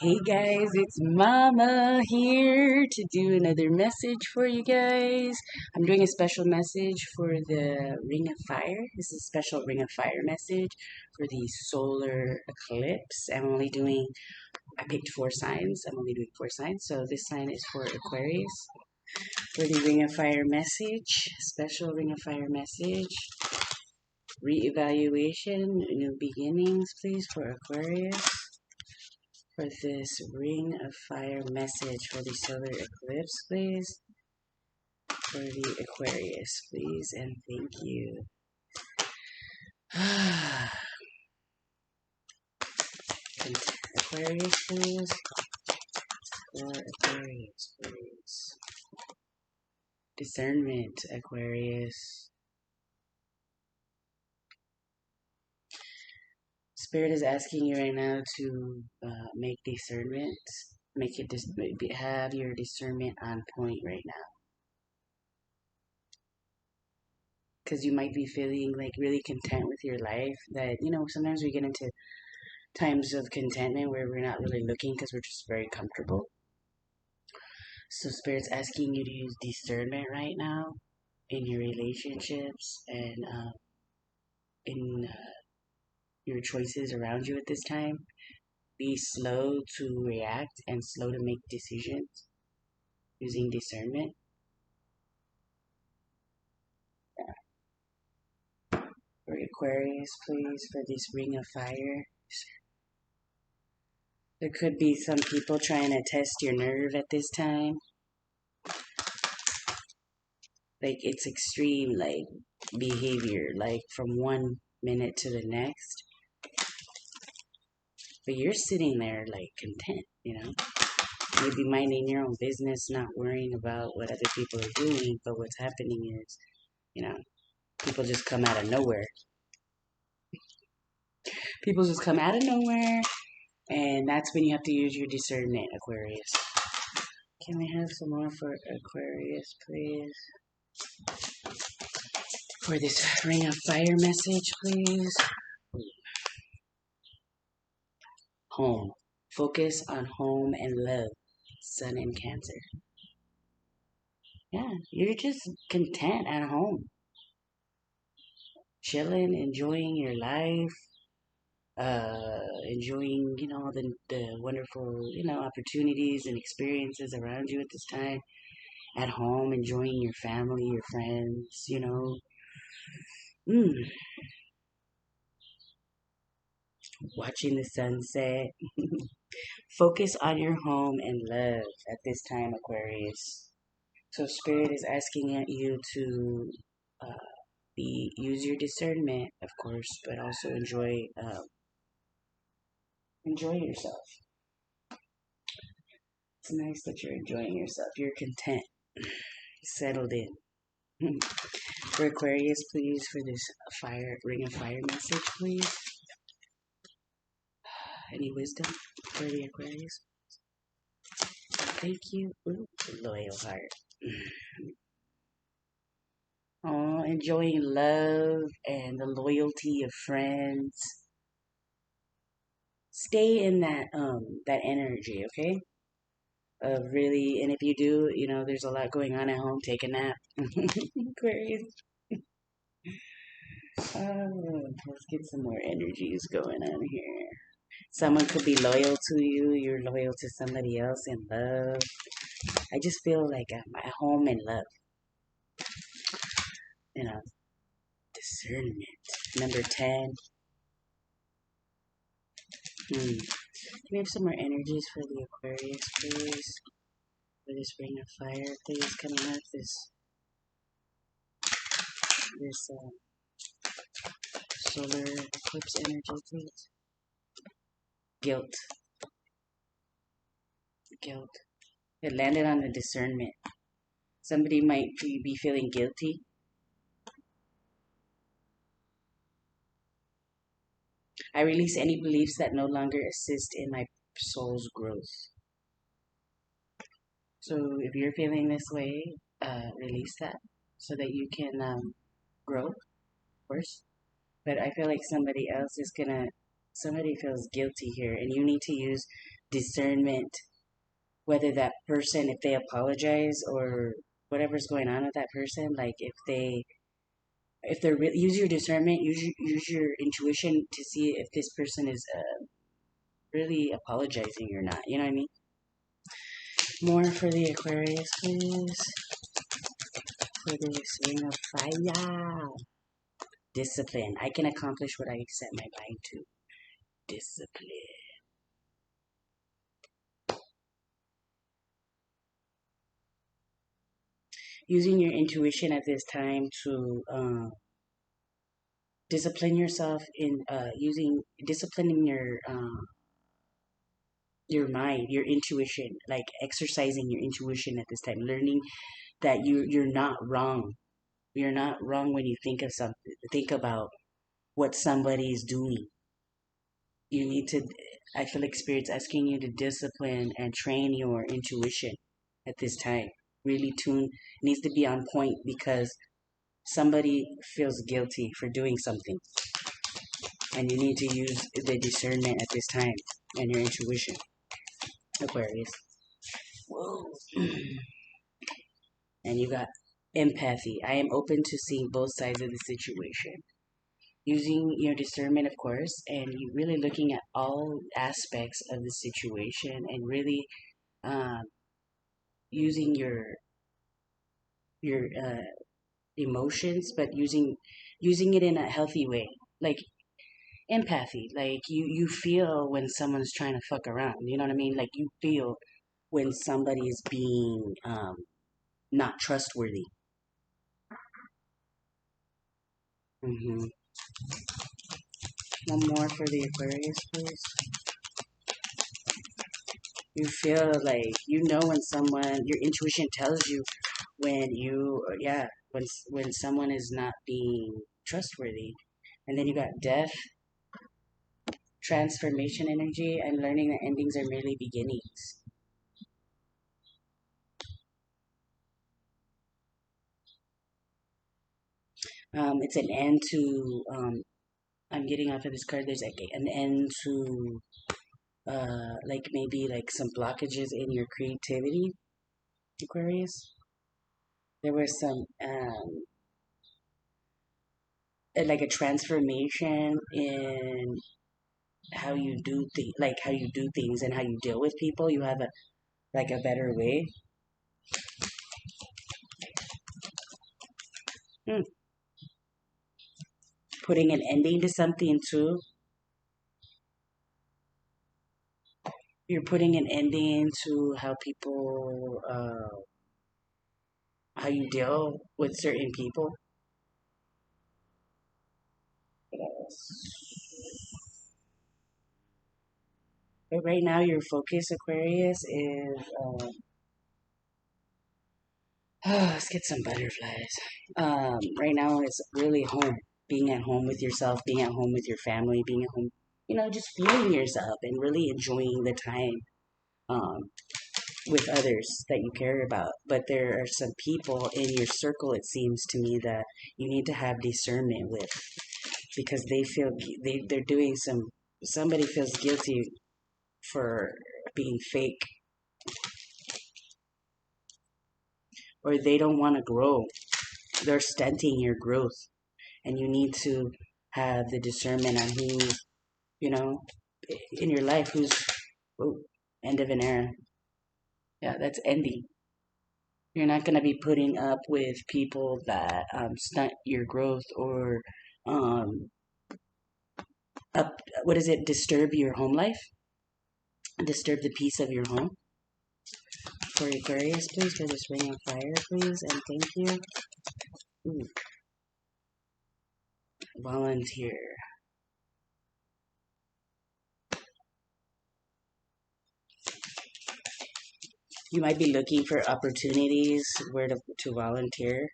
Hey guys, it's Mama here to do another message for you guys. I'm doing a special message for the Ring of Fire. This is a special Ring of Fire message for the solar eclipse. I picked four signs. I'm only doing four signs. So this sign is for Aquarius. For the Ring of Fire message, special Ring of Fire message. Reevaluation, new beginnings, please, for Aquarius. For this Ring of Fire message for the solar eclipse, please. For the Aquarius, please, and thank you. Aquarius, please. For Aquarius, please. Discernment, Aquarius. Spirit is asking you right now to make discernment. Have your discernment on point right now. Because you might be feeling like really content with your life. That, sometimes we get into times of contentment where we're not really looking because we're just very comfortable. So Spirit's asking you to use discernment right now in your relationships and in your choices around you at this time. Be slow to react and slow to make decisions using discernment. For Aquarius, please, for this Ring of Fire. There could be some people trying to test your nerve at this time. Like, it's extreme, like, behavior, like, from one minute to the next. But you're sitting there, like, content, Maybe minding your own business, not worrying about what other people are doing. But what's happening is, people just come out of nowhere. People just come out of nowhere, and that's when you have to use your discernment, Aquarius. Can we have some more for Aquarius, please? For this Ring of Fire message, please. Home. Focus on home and love. Sun and Cancer. Yeah, you're just content at home. Chilling, enjoying your life. Enjoying, the wonderful, opportunities and experiences around you at this time. At home, enjoying your family, your friends, watching the sunset. Focus on your home and love at this time, Aquarius. So Spirit is asking you to use your discernment, of course, but also enjoy yourself. It's nice that you're enjoying yourself. You're content, settled in. For Aquarius, please, for this Ring of Fire message, please. Any wisdom for the Aquarius? Thank you. Ooh, loyal heart. Oh, enjoying love and the loyalty of friends. Stay in that energy, okay? Of really, and if you do, there's a lot going on at home, take a nap. Aquarius. Let's get some more energies going on here. Someone could be loyal to you. You're loyal to somebody else in love. I just feel like I'm at home in love. Discernment. Number 10. Can we have some more energies for the Aquarius, please? For this Ring of Fire, please, coming out this solar eclipse energy, please. Guilt. It landed on the discernment. Somebody might be feeling guilty. I release any beliefs that no longer assist in my soul's growth. So if you're feeling this way, release that so that you can grow, of course. But I feel like somebody feels guilty here, and you need to use discernment whether that person, if they apologize or whatever's going on with that person, like if they're use your discernment, use your intuition to see if this person is really apologizing or not. You know what I mean? More for the Aquarius, please. For this ring of fire. Discipline. I can accomplish what I set my mind to. Discipline. Using your intuition at this time to discipline yourself in using disciplining your mind, your intuition, like exercising your intuition at this time, learning that you're not wrong. You're not wrong when you think of something. Think about what somebody is doing. You need to. I feel like Spirit's asking you to discipline and train your intuition at this time. Really tune needs to be on point because somebody feels guilty for doing something, and you need to use the discernment at this time and your intuition, Aquarius. Whoa. And you got empathy. I am open to seeing both sides of the situation. Using your discernment, of course, and you really looking at all aspects of the situation and really um, using your emotions, but using it in a healthy way, like empathy. Like you feel when someone's trying to fuck around. You know what I mean? Like you feel when somebody's being not trustworthy. hmm One more for the Aquarius, please. You feel like you know when someone, your intuition tells you when yeah, when someone is not being trustworthy. And then you got death, transformation energy. I'm learning that endings are merely beginnings. It's an end to, I'm getting off of this card, there's like an end to, like maybe like some blockages in your creativity, Aquarius. There was some, like a transformation in how you do like how you do things and how you deal with people. You have a like a better way. Hmm. Putting an ending to something too. You're putting an ending to how people, how you deal with certain people. But right now, your focus, Aquarius, is let's get some butterflies. Right now, it's really home. Being at home with yourself, being at home with your family, being at home, just feeling yourself and really enjoying the time um, with others that you care about. But there are some people in your circle, it seems to me, that you need to have discernment with because they feel they're doing somebody feels guilty for being fake or they don't want to grow. They're stunting your growth, and you need to have the discernment on who you know in your life who's oh, end of an era. Yeah, that's ending. You're not going to be putting up with people that stunt your growth or um, up. What is it? Disturb your home life. Disturb the peace of your home. For Aquarius, please, for this ring of fire, please, and thank you. Ooh, volunteer. You might be looking for opportunities where to volunteer,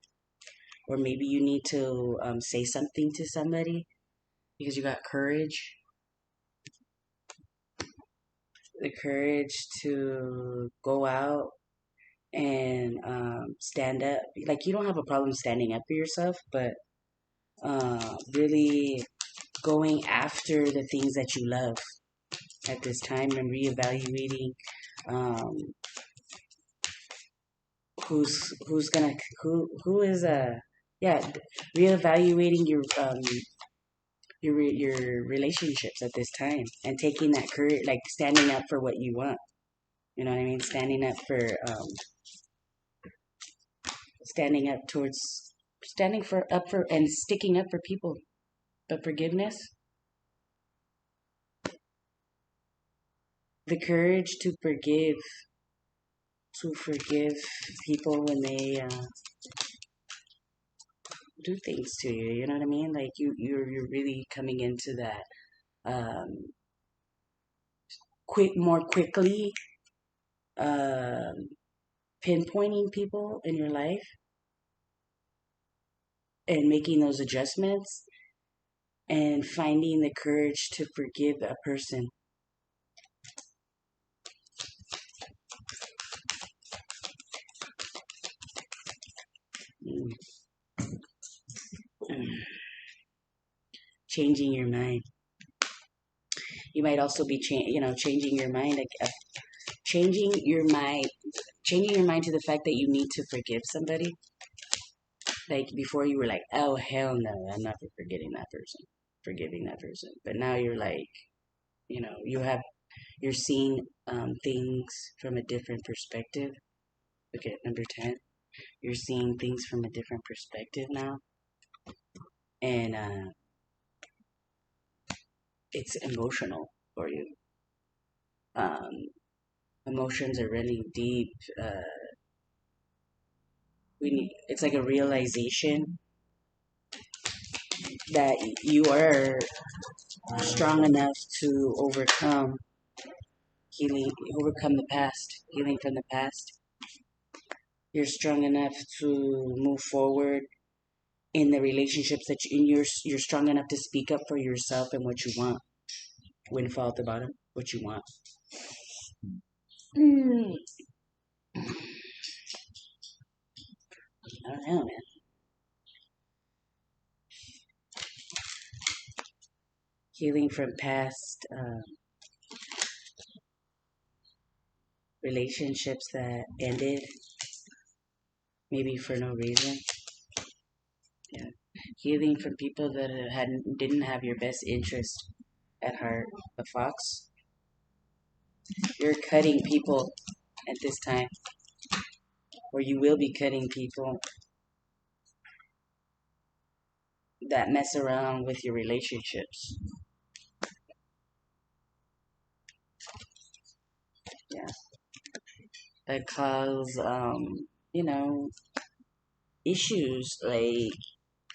or maybe you need to say something to somebody because you got courage. The courage to go out and stand up. Like, you don't have a problem standing up for yourself, but really going after the things that you love. at this time, and reevaluating um, who's gonna who is yeah, reevaluating your relationships at this time, and taking that courage, like standing up for what you want. You know what I mean? Standing up towards standing for up for and sticking up for people. But forgiveness, the courage to forgive people when they do things to you. You know what I mean? Like you're really coming into that um, more quickly, um, pinpointing people in your life and making those adjustments and finding the courage to forgive a person. Mm. Changing your mind. You might also be changing your mind, like changing your mind changing your mind to the fact that you need to forgive somebody. Like before you were like, oh hell no, I'm not forgiving that person. But now you're like, you're seeing things from a different perspective. Look at number 10. You're seeing things from a different perspective now, and it's emotional for you. Um, Emotions are really deep. It's like a realization that you are strong enough to healing, overcome the past, healing from the past. You're strong enough to move forward in the relationships you're strong enough to speak up for yourself and what you want. Windfall at the bottom, what you want. Mm. I don't know, man. Healing from past relationships that ended, maybe for no reason. Yeah, healing from people that didn't have your best interest at heart. The fox, you're cutting people at this time, or you will be cutting people that mess around with your relationships. Yeah, that cause you know issues like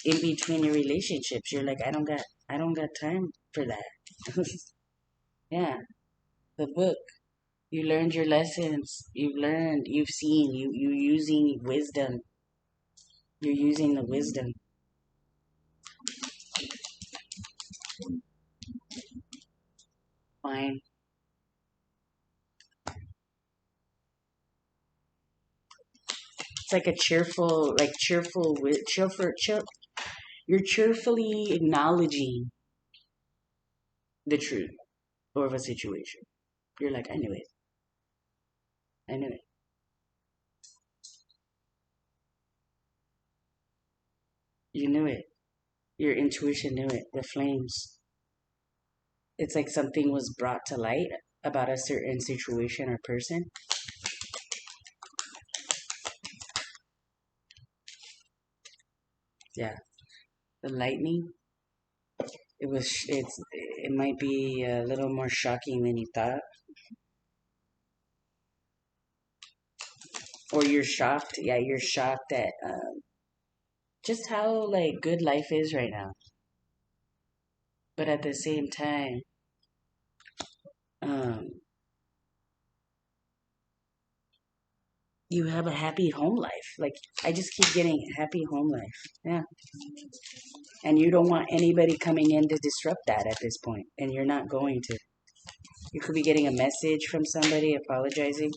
in between your relationships. You're like, I don't got time for that. Yeah, the book. You learned your lessons. You've seen, you using wisdom. You're using the wisdom. Fine. It's like a you're cheerfully acknowledging the truth of a situation. You're like, I knew it. I knew it. You knew it. Your intuition knew it. The flames. It's like something was brought to light about a certain situation or person. Yeah. The lightning. It might be a little more shocking than you thought. Or you're shocked. Yeah, you're shocked at just how like good life is right now. But at the same time, um, you have a happy home life. Like I just keep getting happy home life. Yeah. And you don't want anybody coming in to disrupt that at this point, and you're not going to. You could be getting a message from somebody apologizing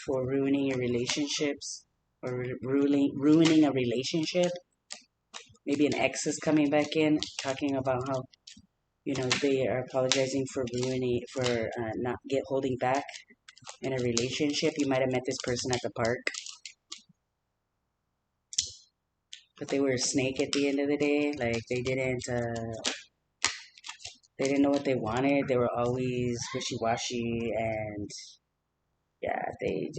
for ruining your relationships or ruining a relationship. Maybe an ex is coming back in talking about how You know, they are apologizing for ruining, for not get holding back in a relationship. You might have met this person at the park, but they were a snake at the end of the day. Like they didn't know what they wanted. They were always wishy washy, and yeah, they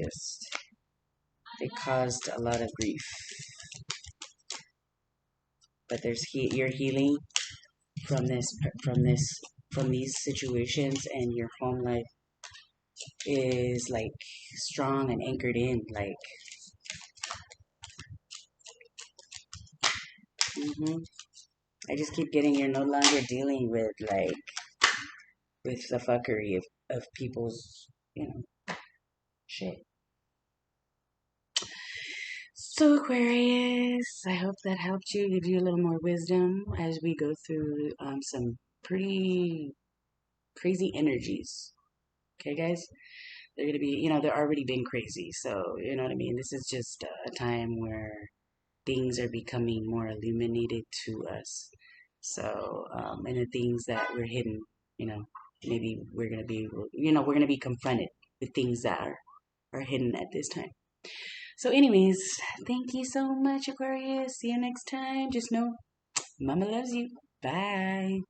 caused a lot of grief. But you're healing from from this from these situations, and your home life is like strong and anchored in. Like, hmm I just keep getting you're no longer dealing with the fuckery of people's shit. So Aquarius, I hope that helped you, give you a little more wisdom as we go through some pretty crazy energies. Okay, guys, they're gonna be, they're already been crazy. So you know what I mean. This is just a time where things are becoming more illuminated to us. So, and the things that were hidden, you know, maybe we're gonna be, we're gonna be confronted with things that are hidden at this time. So, anyways, thank you so much, Aquarius. See you next time. Just know, Mama loves you. Bye.